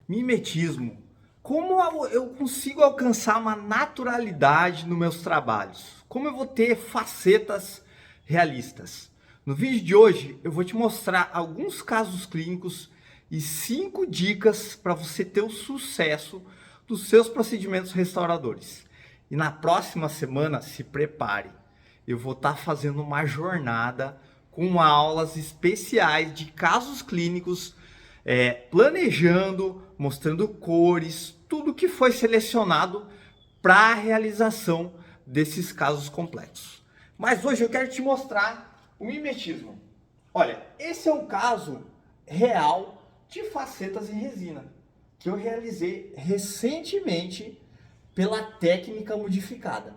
Mimetismo. Como eu consigo alcançar uma naturalidade nos meus trabalhos? Como eu vou ter facetas realistas? No vídeo de hoje eu vou te mostrar alguns casos clínicos e 5 dicas para você ter o sucesso dos seus procedimentos restauradores. E na próxima semana, se prepare, eu vou estar fazendo uma jornada com aulas especiais de casos clínicos, planejando, mostrando cores, tudo que foi selecionado para a realização desses casos complexos. Mas hoje eu quero te mostrar o mimetismo. Olha, esse é um caso real de facetas em resina que eu realizei recentemente pela técnica modificada.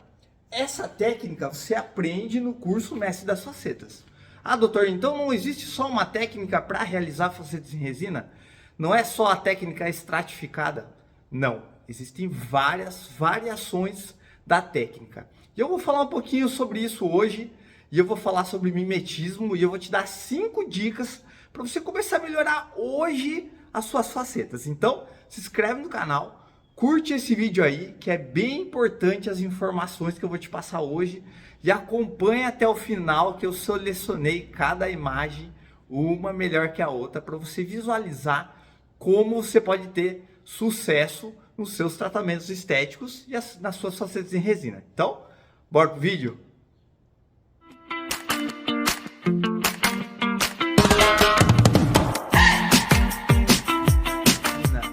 Essa técnica você aprende no curso Mestre das Facetas. Ah, doutor, então não existe só uma técnica para realizar facetas em resina? Não é só a técnica estratificada? Não, existem várias variações da técnica. E eu vou falar um pouquinho sobre isso hoje, e eu vou falar sobre mimetismo, e eu vou te dar 5 dicas para você começar a melhorar hoje as suas facetas. Então, se inscreve no canal, curte esse vídeo aí, que é bem importante as informações que eu vou te passar hoje, e acompanhe até o final, que eu selecionei cada imagem, uma melhor que a outra, para você visualizar como você pode ter sucesso nos seus tratamentos estéticos e nas suas facetas em resina. Então, bora pro vídeo?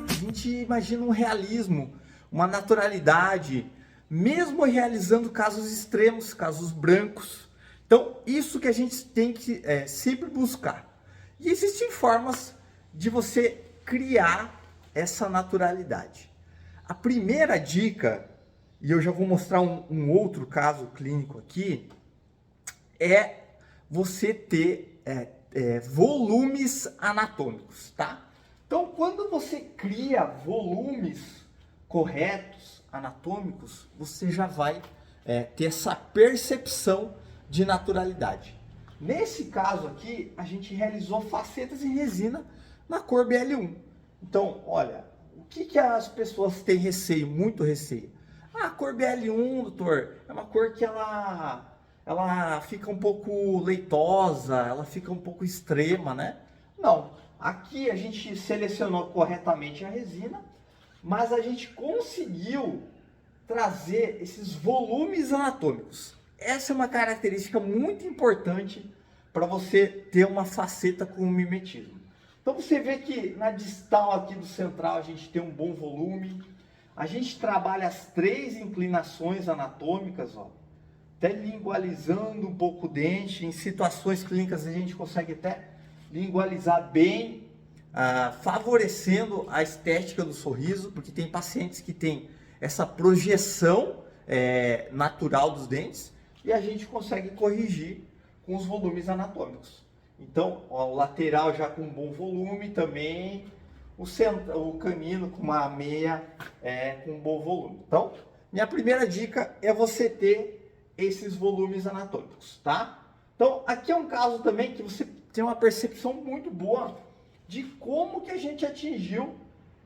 A gente imagina um realismo, uma naturalidade, mesmo realizando casos extremos, casos brancos. Então, isso que a gente tem que sempre buscar. E existem formas de você criar essa naturalidade. A primeira dica, e eu já vou mostrar um outro caso clínico aqui, é você ter volumes anatômicos, tá? Então, quando você cria volumes corretos, anatômicos, você já vai ter essa percepção de naturalidade. Nesse caso aqui, a gente realizou facetas em resina na cor BL1. Então, olha, o que as pessoas têm receio, muito receio? Ah, a cor BL1, doutor, é uma cor que ela fica um pouco leitosa, ela fica um pouco extrema, né? Não, aqui a gente selecionou corretamente a resina, mas a gente conseguiu trazer esses volumes anatômicos. Essa é uma característica muito importante para você ter uma faceta com mimetismo. Então você vê que na distal aqui do central a gente tem um bom volume. A gente trabalha as 3 inclinações anatômicas, ó, até lingualizando um pouco o dente. Em situações clínicas a gente consegue até lingualizar bem, favorecendo a estética do sorriso, porque tem pacientes que têm essa projeção natural dos dentes e a gente consegue corrigir com os volumes anatômicos. Então, ó, o lateral já com um bom volume também, o canino com uma meia com um bom volume. Então, minha primeira dica é você ter esses volumes anatômicos, tá? Então, aqui é um caso também que você tem uma percepção muito boa de como que a gente atingiu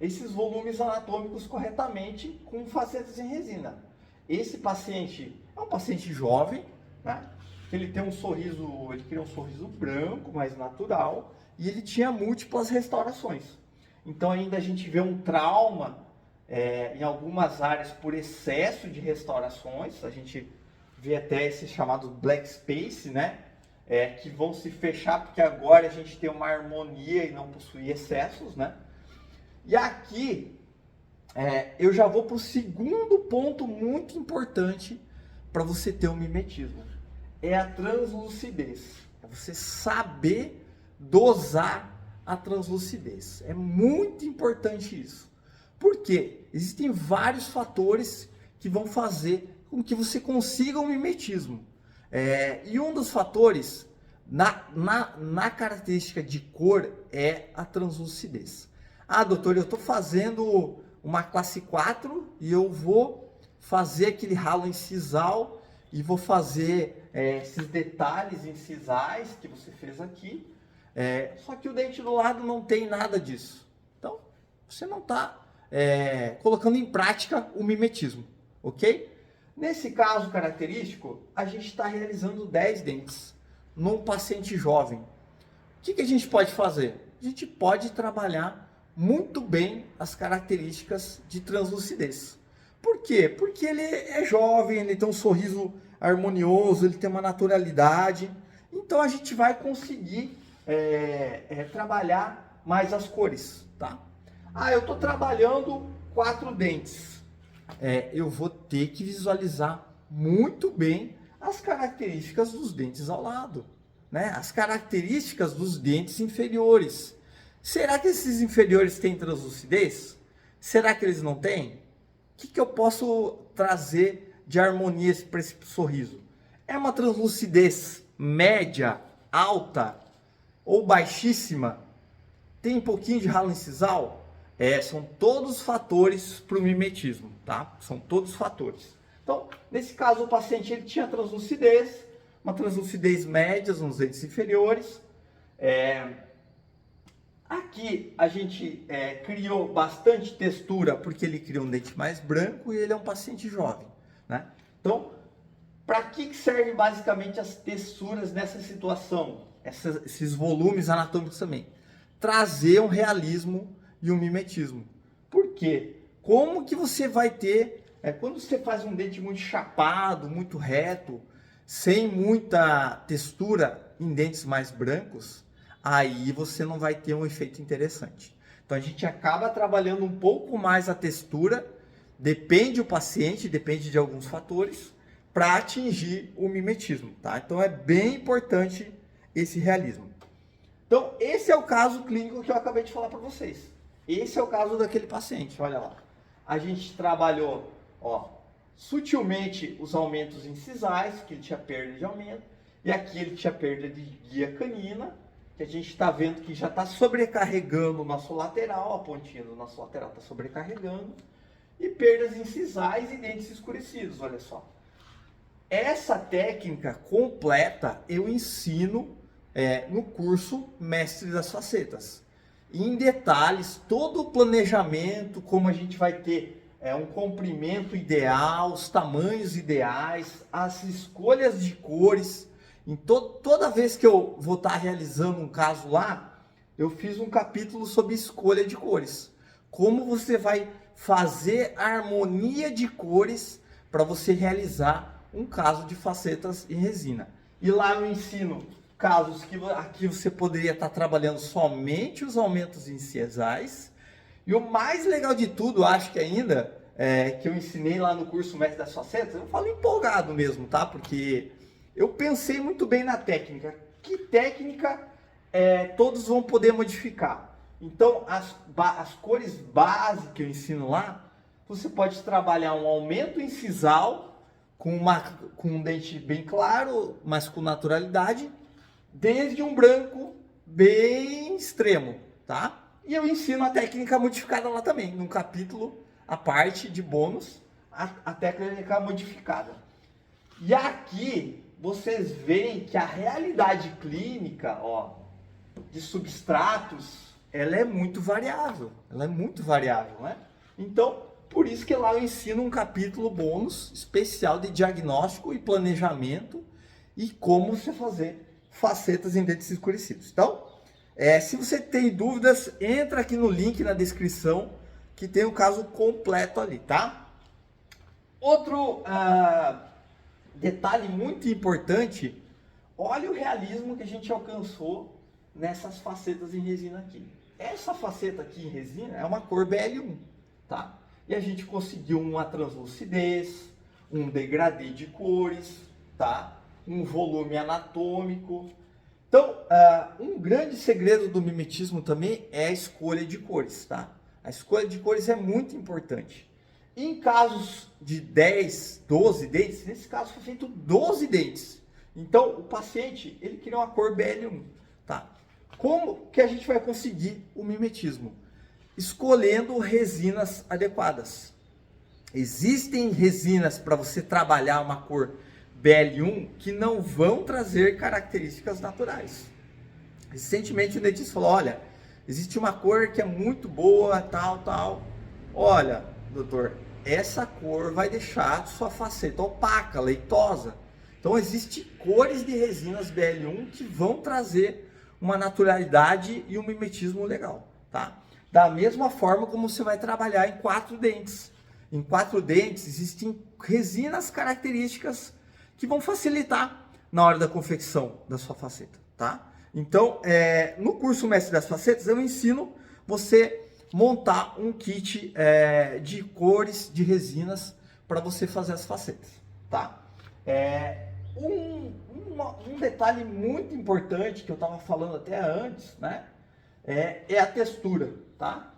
esses volumes anatômicos corretamente com facetas em resina. Esse paciente é um paciente jovem, né? Ele tem um sorriso, ele queria um sorriso branco, mais natural, e ele tinha múltiplas restaurações. Então ainda a gente vê um trauma em algumas áreas por excesso de restaurações. A gente vê até esses chamados black space, né? Que vão se fechar porque agora a gente tem uma harmonia e não possui excessos, né? E aqui eu já vou para o segundo ponto muito importante para você ter um mimetismo. É a translucidez. É você saber dosar a translucidez. É muito importante isso. Por quê? Existem vários fatores que vão fazer com que você consiga um mimetismo. E um dos fatores na característica de cor é a translucidez. Ah, doutor, eu estou fazendo uma classe 4 e eu vou fazer aquele ralo incisal e vou fazer esses detalhes incisais que você fez aqui. Só que o dente do lado não tem nada disso. Então, você não está colocando em prática o mimetismo, ok? Nesse caso característico, a gente está realizando 10 dentes num paciente jovem. O que a gente pode fazer? A gente pode trabalhar muito bem as características de translucidez. Por quê? Porque ele é jovem, ele tem um sorriso harmonioso, ele tem uma naturalidade. Então a gente vai conseguir trabalhar mais as cores, tá? Eu estou trabalhando 4 dentes. Eu vou ter que visualizar muito bem as características dos dentes ao lado, né? As características dos dentes inferiores. Será que esses inferiores têm translucidez? Será que eles não têm? O que eu posso trazer de harmonia para esse sorriso? É uma translucidez média, alta ou baixíssima? Tem um pouquinho de ralo incisal? São todos fatores para o mimetismo, tá? São todos fatores. Então, nesse caso, o paciente ele tinha translucidez, uma translucidez média nos dentes inferiores. Aqui a gente criou bastante textura porque ele criou um dente mais branco e ele é um paciente jovem, né? Então, para que serve basicamente as texturas nessa situação? Esses volumes anatômicos também. Trazer um realismo e um mimetismo. Por quê? Como que você vai ter, quando você faz um dente muito chapado, muito reto, sem muita textura em dentes mais brancos, aí você não vai ter um efeito interessante. Então a gente acaba trabalhando um pouco mais a textura, depende do paciente, depende de alguns fatores, para atingir o mimetismo, tá? Então é bem importante esse realismo. Então esse é o caso clínico que eu acabei de falar para vocês. Esse é o caso daquele paciente, olha lá. A gente trabalhou, sutilmente os aumentos incisais, que ele tinha perda de aumento, e aqui ele tinha perda de guia canina, que a gente está vendo que já está sobrecarregando o nosso lateral, a pontinha do nosso lateral está sobrecarregando, e perdas incisais e dentes escurecidos, olha só. Essa técnica completa eu ensino no curso Mestre das Facetas. Em detalhes, todo o planejamento, como a gente vai ter um comprimento ideal, os tamanhos ideais, as escolhas de cores. Toda vez que eu vou estar realizando um caso lá, eu fiz um capítulo sobre escolha de cores. Como você vai fazer a harmonia de cores para você realizar um caso de facetas em resina. E lá eu ensino casos que aqui você poderia estar trabalhando somente os aumentos incisais. E o mais legal de tudo, acho que ainda, que eu ensinei lá no curso Mestre das Facetas, eu falo empolgado mesmo, tá? Porque eu pensei muito bem na técnica. Que técnica todos vão poder modificar? Então, as cores base que eu ensino lá, você pode trabalhar um aumento incisal com um dente bem claro, mas com naturalidade, desde um branco bem extremo, tá? E eu ensino a técnica modificada lá também, num capítulo, a parte de bônus, a técnica modificada. E aqui, vocês veem que a realidade clínica, de substratos, ela é muito variável, né? Então, por isso que lá eu ensino um capítulo bônus especial de diagnóstico e planejamento e como você fazer facetas em dentes escurecidos. Então, se você tem dúvidas, entra aqui no link na descrição que tem o caso completo ali, tá? Outro detalhe muito importante, olha o realismo que a gente alcançou nessas facetas em resina aqui. Essa faceta aqui em resina é uma cor BL1, tá? E a gente conseguiu uma translucidez, um degradê de cores, tá? Um volume anatômico. Então, um grande segredo do mimetismo também é a escolha de cores, tá? A escolha de cores é muito importante. Em casos de 10, 12 dentes, nesse caso foi feito 12 dentes. Então, o paciente, ele queria uma cor BL1, tá? Como que a gente vai conseguir o mimetismo? Escolhendo resinas adequadas. Existem resinas para você trabalhar uma cor BL1 que não vão trazer características naturais. Recentemente o dentista falou, olha, existe uma cor que é muito boa, tal. Olha, doutor, essa cor vai deixar sua faceta opaca, leitosa. Então, existem cores de resinas BL1 que vão trazer uma naturalidade e um mimetismo legal, tá? Da mesma forma como você vai trabalhar em 4 dentes. Em 4 dentes existem resinas características que vão facilitar na hora da confecção da sua faceta, tá? Então, no curso Mestre das Facetas, eu ensino você montar um kit de cores, de resinas, para você fazer as facetas, tá? Um detalhe muito importante que eu estava falando até antes, né? É a textura, tá?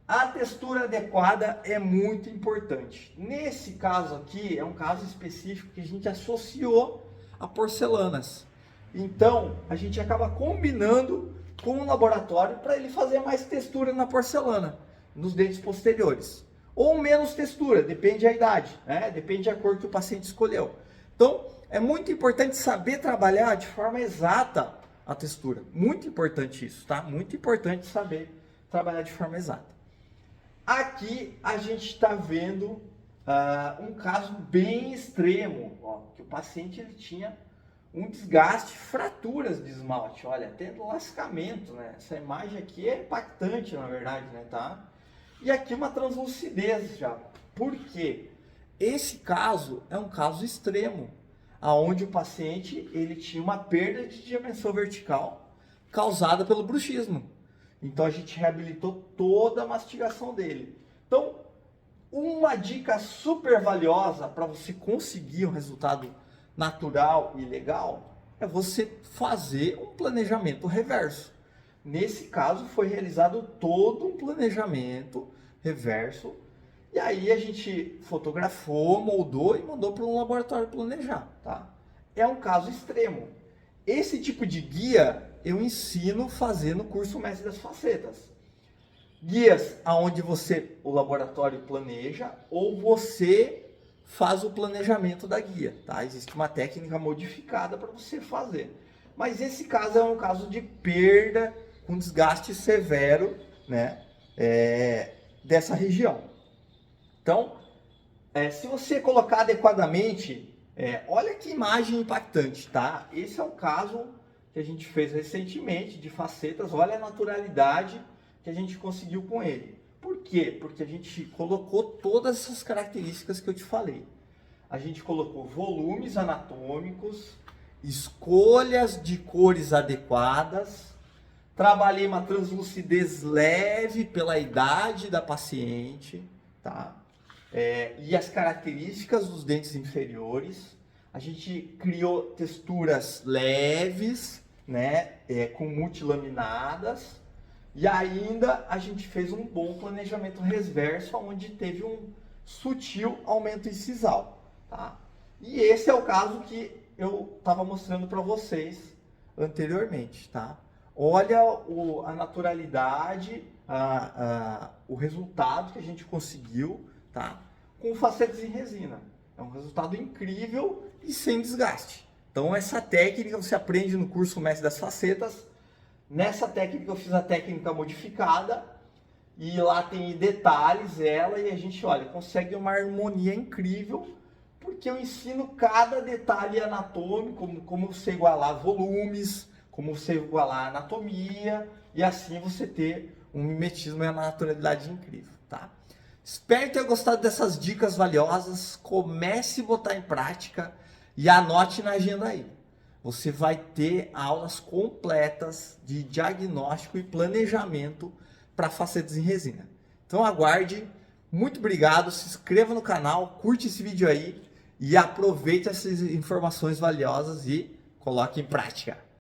A textura adequada é muito importante. Nesse caso aqui, é um caso específico que a gente associou a porcelanas. Então, a gente acaba combinando com o laboratório para ele fazer mais textura na porcelana, nos dentes posteriores. Ou menos textura, depende da idade, né? Depende da cor que o paciente escolheu. Então, é muito importante saber trabalhar de forma exata a textura. Muito importante isso, tá? Muito importante saber trabalhar de forma exata. Aqui a gente está vendo um caso bem extremo, ó, que o paciente ele tinha um desgaste, fraturas de esmalte, olha, até lascamento, né? Essa imagem aqui é impactante, na verdade, né, tá? E aqui uma translucidez já. Por quê? Esse caso é um caso extremo, aonde o paciente ele tinha uma perda de dimensão vertical causada pelo bruxismo. Então a gente reabilitou toda a mastigação dele. Então, uma dica super valiosa para você conseguir um resultado natural e legal é você fazer um planejamento reverso. Nesse caso foi realizado todo um planejamento reverso e aí a gente fotografou, moldou e mandou para um laboratório planejar, tá? É um caso extremo. Esse tipo de guia eu ensino fazer no curso Mestre das Facetas. Guias aonde o laboratório planeja ou você faz o planejamento da guia, tá? Existe uma técnica modificada para você fazer. Mas esse caso é um caso de perda com desgaste severo, né? Dessa região. Então, se você colocar adequadamente, olha que imagem impactante, tá? Esse é um caso que a gente fez recentemente de facetas, olha a naturalidade que a gente conseguiu com ele. Por quê? Porque a gente colocou todas essas características que eu te falei. A gente colocou volumes anatômicos, escolhas de cores adequadas, trabalhei uma translucidez leve pela idade da paciente, tá? E as características dos dentes inferiores. A gente criou texturas leves, né? Com multilaminadas. E ainda a gente fez um bom planejamento reverso, onde teve um sutil aumento incisal, tá? E esse é o caso que eu estava mostrando para vocês anteriormente, tá? Olha a naturalidade, o resultado que a gente conseguiu, tá? Com facetas em resina. É um resultado incrível e sem desgaste. Então essa técnica você aprende no curso Mestre das Facetas. Nessa técnica eu fiz a técnica modificada e lá tem detalhes ela e a gente, olha, consegue uma harmonia incrível porque eu ensino cada detalhe anatômico, como você igualar volumes, como você igualar anatomia e assim você ter um mimetismo e uma naturalidade incrível, tá? Espero ter gostado dessas dicas valiosas, comece a botar em prática e anote na agenda aí. Você vai ter aulas completas de diagnóstico e planejamento para facetas em resina. Então aguarde, muito obrigado, se inscreva no canal, curte esse vídeo aí e aproveite essas informações valiosas e coloque em prática.